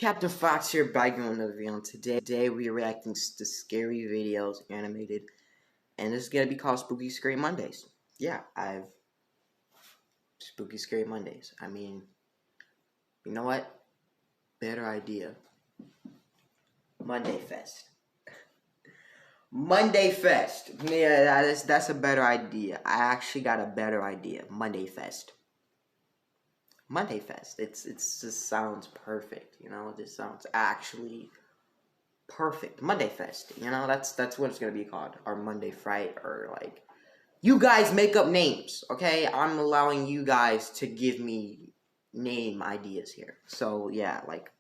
Captain Fox here, back on another video. Today we are reacting to scary videos, animated, and this is gonna be called Spooky Scary Mondays. Yeah, Spooky Scary Mondays. I mean, you know what? Better idea. Monday Fest. Monday Fest. Yeah, that's a better idea. I actually got a better idea. Monday Fest. Monday Fest. It's just sounds perfect. You know, it just sounds actually perfect. Monday Fest. You know, that's what it's gonna be called. Or Monday Fright, or like, you guys make up names, okay? I'm allowing you guys to give me name ideas here. So yeah, like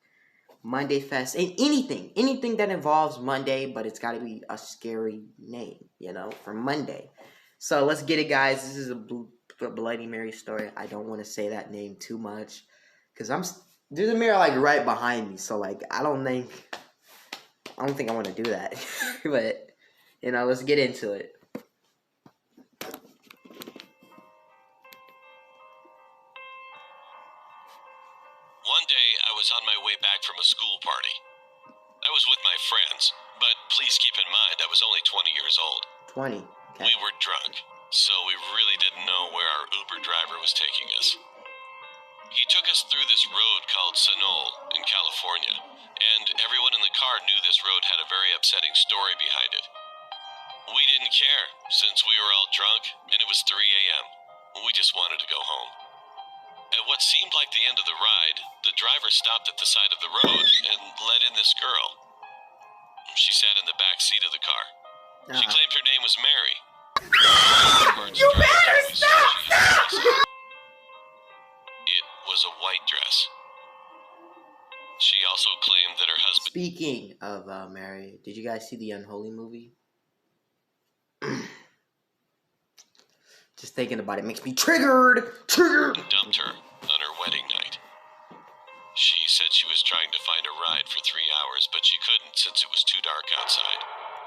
Monday Fest, and anything that involves Monday, but it's got to be a scary name, you know, for Monday. So let's get it, guys. This is a Bloody Mary story. I don't want to say that name too much because there's a mirror like right behind me, so like I don't think I want to do that. But you know, let's get into it. One day, I was on my way back from a school party. I was with my friends, but please keep in mind I was only 20 years old. 20. Okay. We were drunk, so we really didn't know where our Uber driver was taking us. He took us through this road called Sanol in California, and everyone in the car knew this road had a very upsetting story behind it. We didn't care, since we were all drunk, and it was 3 a.m. We just wanted to go home. At what seemed like the end of the ride, the driver stopped at the side of the road and let in this girl. She sat in the back seat of the car. She claimed her name was Mary. You better stop! It was a white dress. She also claimed that her husband... Speaking of Mary, did you guys see the Unholy movie? Just thinking about it makes me triggered. Dumped her on her wedding night. She said she was trying to find a ride for 3 hours, but she couldn't since it was too dark outside.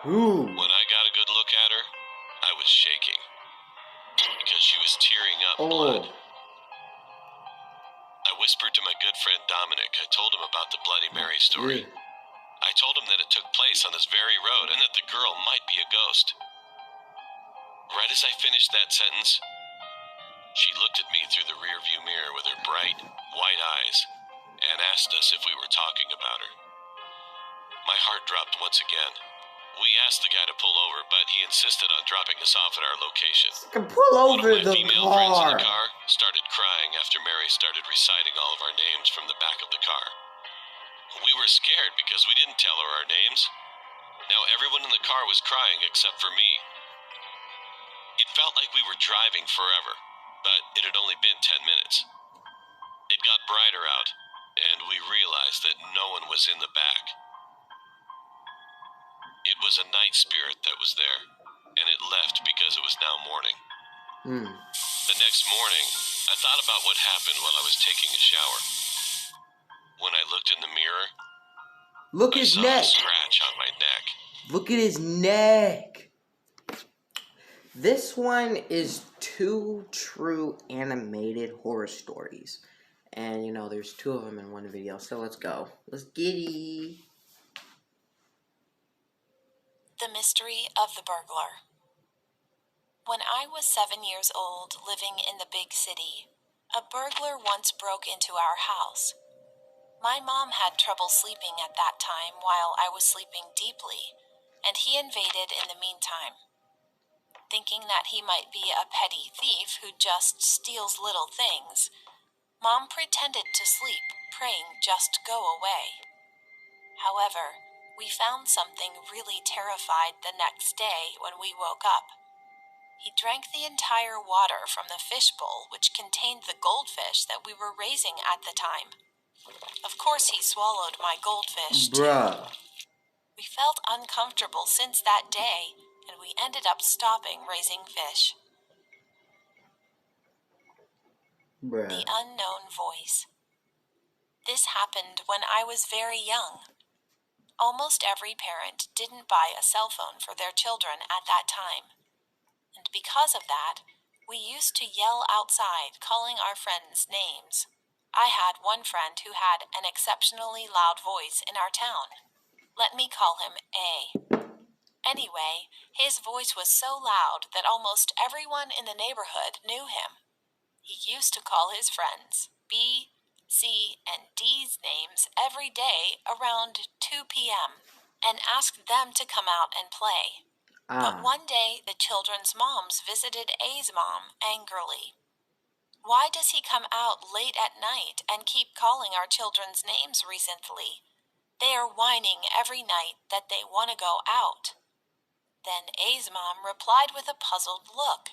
Ooh. When I got a good look at her, I was shaking because she was tearing up blood. I whispered to my good friend Dominic. I told him about the Bloody Mary story. I told him that it took place on this very road and that the girl might be a ghost. Right as I finished that sentence, she looked at me through the rearview mirror with her bright, white eyes and asked us if we were talking about her. My heart dropped once again. We asked the guy to pull over, but he insisted on dropping us off at our location. Pull over One of my the female friends in car. the car started crying after Mary started reciting all of our names from the back of the car. We were scared because we didn't tell her our names. Now everyone in the car was crying except for me. It felt like we were driving forever, but it had only been 10 minutes. It got brighter out, and we realized that no one was in the back. It was a night spirit that was there, and it left because it was now morning. The next morning, I thought about what happened while I was taking a shower. When I looked in the mirror, Look at I his saw neck. a scratch on my neck. Look at his neck. This one is 2 true animated horror stories. And, you know, there's 2 of them in one video. So let's go. Let's get it. The Mystery of the Burglar. When I was 7 years old, living in the big city, a burglar once broke into our house. My mom had trouble sleeping at that time while I was sleeping deeply, and he invaded in the meantime. Thinking that he might be a petty thief who just steals little things, Mom pretended to sleep, praying just go away. However, we found something really terrified the next day when we woke up. He drank the entire water from the fishbowl which contained the goldfish that we were raising at the time. Of course he swallowed my goldfish too. Bruh. We felt uncomfortable since that day, and we ended up stopping raising fish. Bruh. The Unknown Voice. This happened when I was very young. Almost every parent didn't buy a cell phone for their children at that time. And because of that, we used to yell outside calling our friends names. I had one friend who had an exceptionally loud voice in our town. Let me call him A. Anyway, his voice was so loud that almost everyone in the neighborhood knew him. He used to call his friends B, C, and D's names every day around 2 p.m. and asked them to come out and play. But one day, the children's moms visited A's mom angrily. Why does he come out late at night and keep calling our children's names recently? They are whining every night that they want to go out. Then A's mom replied with a puzzled look.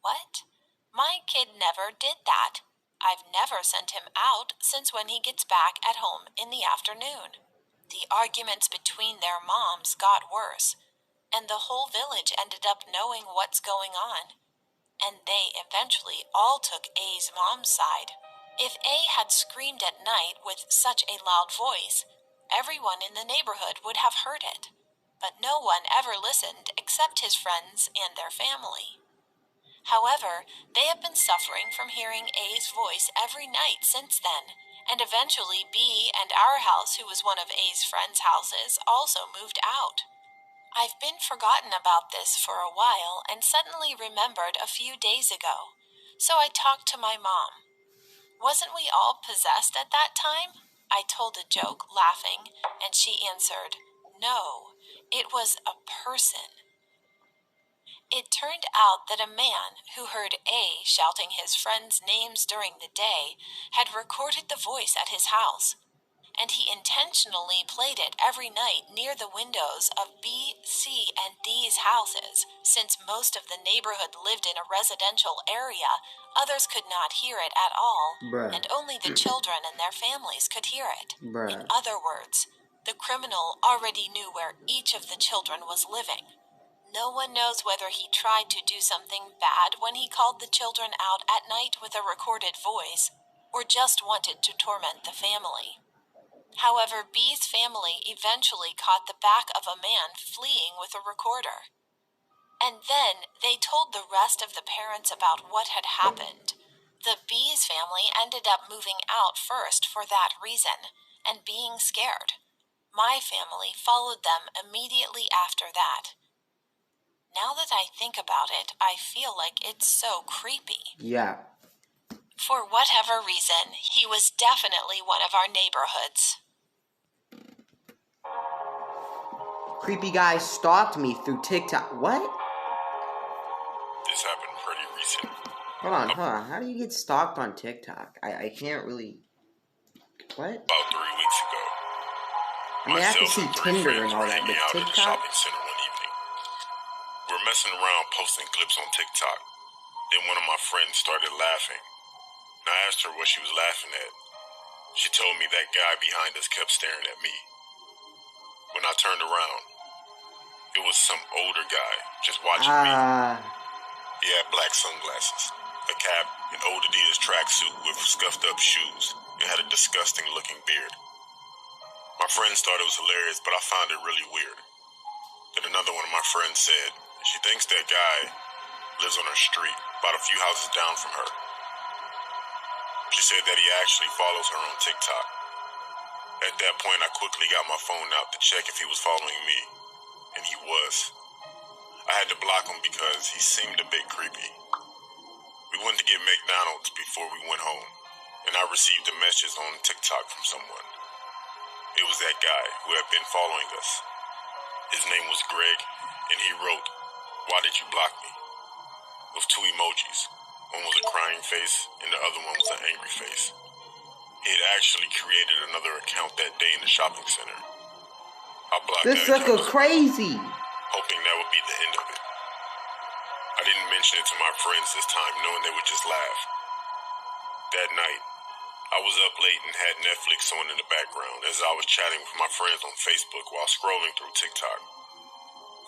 What? My kid never did that. I've never sent him out since when he gets back at home in the afternoon. The arguments between their moms got worse, and the whole village ended up knowing what's going on. And they eventually all took A's mom's side. If A had screamed at night with such a loud voice, everyone in the neighborhood would have heard it. But no one ever listened except his friends and their family. However, they have been suffering from hearing A's voice every night since then, and eventually B and our house, who was one of A's friends' houses, also moved out. I've been forgotten about this for a while and suddenly remembered a few days ago, so I talked to my mom. Wasn't we all possessed at that time? I told a joke, laughing, and she answered, No, it was a person. It turned out that a man who heard A shouting his friends' names during the day had recorded the voice at his house, and he intentionally played it every night near the windows of B, C, and D's houses. Since most of the neighborhood lived in a residential area, others could not hear it at all, and only the children and their families could hear it. In other words, the criminal already knew where each of the children was living. No one knows whether he tried to do something bad when he called the children out at night with a recorded voice, or just wanted to torment the family. However, B's family eventually caught the back of a man fleeing with a recorder. And then they told the rest of the parents about what had happened. The B's family ended up moving out first for that reason, and being scared. My family followed them immediately after that. Now that I think about it, I feel like it's so creepy. Yeah. For whatever reason, he was definitely one of our neighborhoods. Creepy guy stalked me through TikTok. What? This happened pretty recent. Hold on. How do you get stalked on TikTok? I can't really... What? About 3 weeks ago. I mean, I can see Tinder and all that, but out at the TikTok? shopping center one evening. We're messing around posting clips on TikTok. Then one of my friends started laughing. And I asked her what she was laughing at. She told me that guy behind us kept staring at me. When I turned around, it was some older guy just watching me. He had black sunglasses, a cap, an old Adidas tracksuit with scuffed up shoes, and had a disgusting looking beard. My friends thought it was hilarious, but I found it really weird. Then another one of my friends said she thinks that guy lives on her street, about a few houses down from her. She said that he actually follows her on TikTok. At that point, I quickly got my phone out to check if he was following me, and he was. I had to block him because he seemed a bit creepy. We went to get McDonald's before we went home, and I received a message on TikTok from someone. It was that guy who had been following us. His name was Greg, and he wrote, "Why did you block me?" with 2 emojis. One was a crying face, and the other one was an angry face. He had actually created another account that day in the shopping center. I blocked This that sucker account, crazy. hoping that would be the end of it. I didn't mention it to my friends this time, knowing they would just laugh. That night, I was up late and had Netflix on in the background as I was chatting with my friends on Facebook while scrolling through TikTok.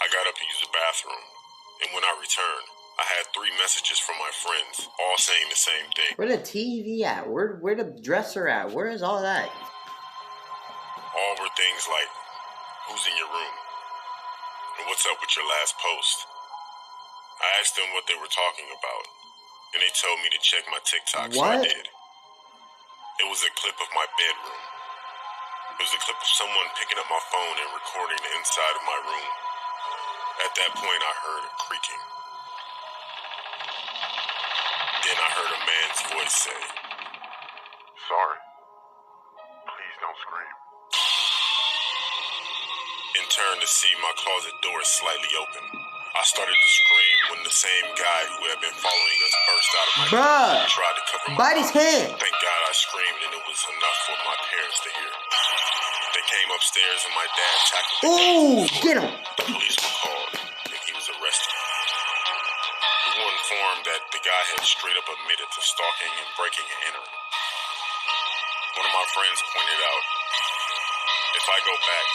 I got up to use the bathroom, and when I returned, I had 3 messages from my friends, all saying the same thing. Where the TV at? Where the dresser at? Where is all that? All were things like, "Who's in your room?" and "What's up with your last post?" I asked them what they were talking about, and they told me to check my TikTok, so I What? did. It was a clip of my bedroom. It was a clip of someone picking up my phone and recording the inside of my room. At that point, I heard a creaking. Then I heard a man's voice say, "Sorry. Please don't scream." And turned to see my closet door slightly open. I started to scream when the same guy who had been following us burst out of my room and tried to cover my bite his head. Thank God I screamed and it was enough for my parents to hear. They came upstairs and my dad tackled the Get him. The police were called and he was arrested. We were informed that the guy had straight up admitted to stalking and breaking and entering. One of my friends pointed out, if I go back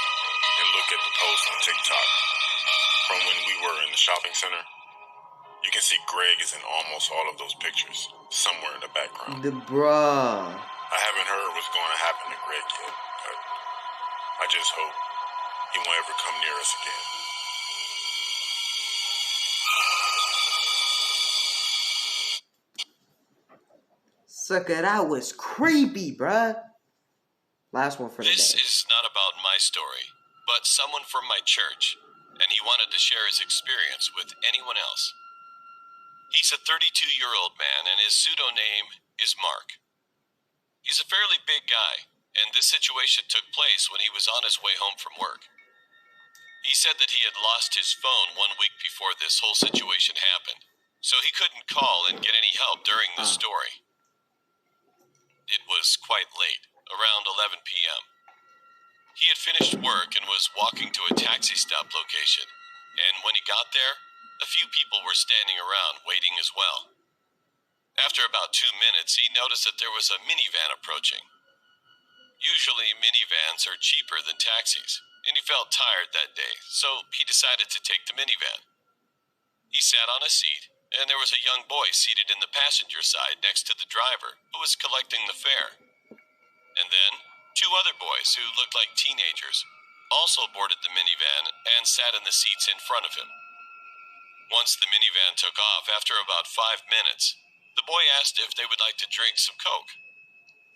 and look at the post on TikTok from when we were in the shopping center, you can see Greg is in almost all of those pictures, somewhere in the background. Bruh. I haven't heard what's going to happen to Greg yet, but I just hope he won't ever come near us again. Sucker, that was creepy, bruh. Last one for the day. This is not about my story, but someone from my church, and he wanted to share his experience with anyone else. He's a 32-year-old man, and his pseudonym is Mark. He's a fairly big guy, and this situation took place when he was on his way home from work. He said that he had lost his phone 1 week before this whole situation happened, so he couldn't call and get any help during the story. It was quite late, around 11 p.m. He had finished work and was walking to a taxi stop location, and when he got there, a few people were standing around waiting as well. After about 2 minutes, he noticed that there was a minivan approaching. Usually, minivans are cheaper than taxis, and he felt tired that day, so he decided to take the minivan. He sat on a seat, and there was a young boy seated in the passenger side next to the driver who was collecting the fare. And then, 2 other boys who looked like teenagers also boarded the minivan and sat in the seats in front of him. Once the minivan took off, after about 5 minutes, the boy asked if they would like to drink some Coke.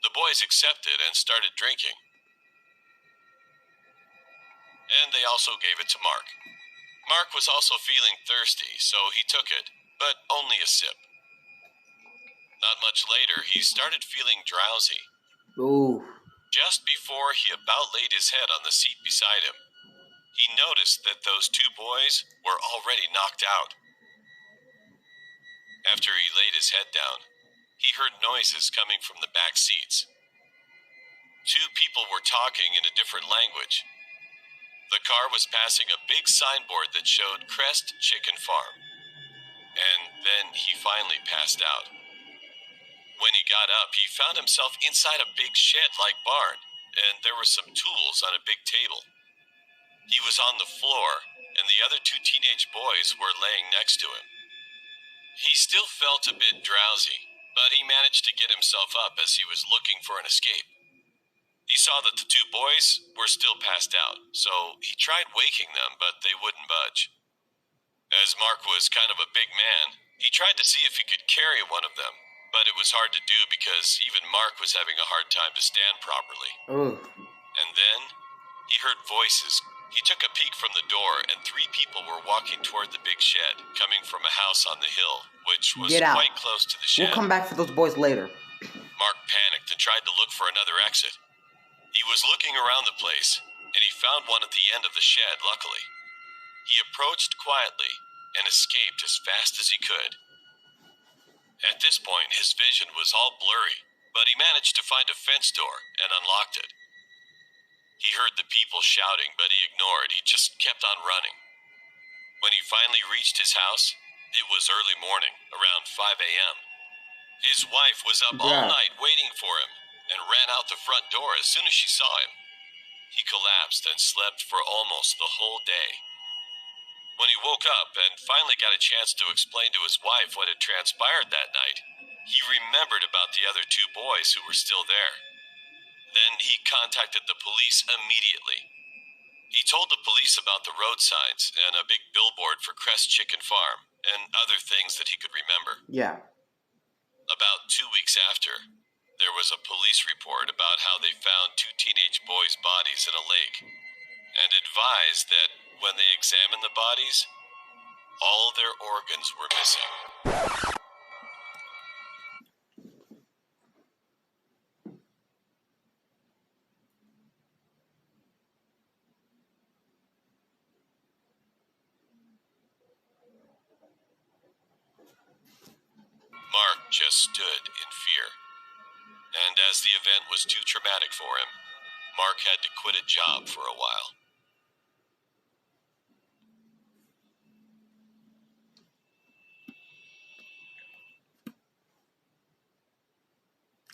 The boys accepted and started drinking. And they also gave it to Mark. Mark was also feeling thirsty, so he took it, but only a sip. Not much later, he started feeling drowsy. Ooh. Just before he about laid his head on the seat beside him, he noticed that those 2 boys were already knocked out. After he laid his head down, he heard noises coming from the back seats. 2 people were talking in a different language. The car was passing a big signboard that showed Crest Chicken Farm. And then he finally passed out. When he got up, he found himself inside a big shed-like barn, and there were some tools on a big table. He was on the floor, and the other 2 teenage boys were laying next to him. He still felt a bit drowsy, but he managed to get himself up as he was looking for an escape. He saw that the 2 boys were still passed out, so he tried waking them, but they wouldn't budge. As Mark was kind of a big man, he tried to see if he could carry one of them, but it was hard to do because even Mark was having a hard time to stand properly. And then he heard voices. He took a peek from the door, and 3 people were walking toward the big shed, coming from a house on the hill, which was quite close to the shed. We'll come back for those boys later. Mark panicked and tried to look for another exit. He was looking around the place, and he found one at the end of the shed, luckily. He approached quietly and escaped as fast as he could. At this point, his vision was all blurry, but he managed to find a fence door and unlocked it. He heard the people shouting, but he ignored. He just kept on running. When he finally reached his house, it was early morning, around 5 a.m. His wife was up all night waiting for him and ran out the front door as soon as she saw him. He collapsed and slept for almost the whole day. When he woke up and finally got a chance to explain to his wife what had transpired that night, he remembered about the other 2 boys who were still there. Then he contacted the police immediately. He told the police about the road signs and a big billboard for Crest Chicken Farm and other things that he could remember. Yeah. About 2 weeks after, there was a police report about how they found 2 teenage boys' bodies in a lake, and advised that when they examined the bodies, all their organs were missing. Mark just stood in fear. And as the event was too traumatic for him, Mark had to quit a job for a while.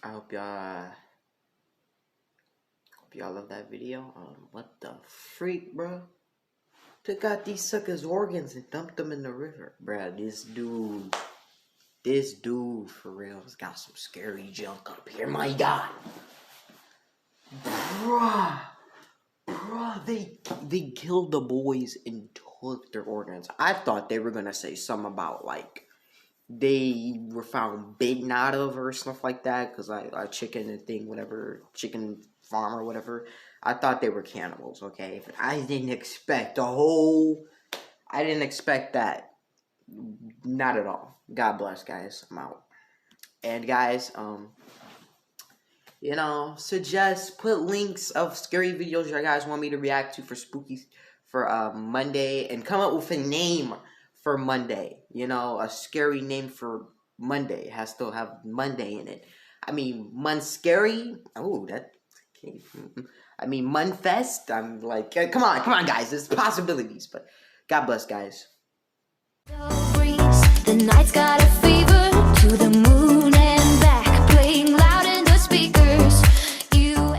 I hope y'all love that video. What the freak, bro? Took out these suckers' organs and dumped them in the river, bruh. This dude for real has got some scary junk up here. My God, bruh, they killed the boys and took their organs. I thought they were gonna say something about like they were found bitten out of or stuff like that, because I chicken and thing, whatever, chicken farm or whatever. I thought they were cannibals, okay? But I didn't expect that. Not at all. God bless, guys. I'm out. And guys, suggest, put links of scary videos you guys want me to react to for Monday, and come up with a name for Monday. A scary name for Monday. It has to have Monday in it. I mean, Scary. Oh, that. I mean, Munfest. I'm like, come on, guys. There's possibilities, but God bless, guys. The night's got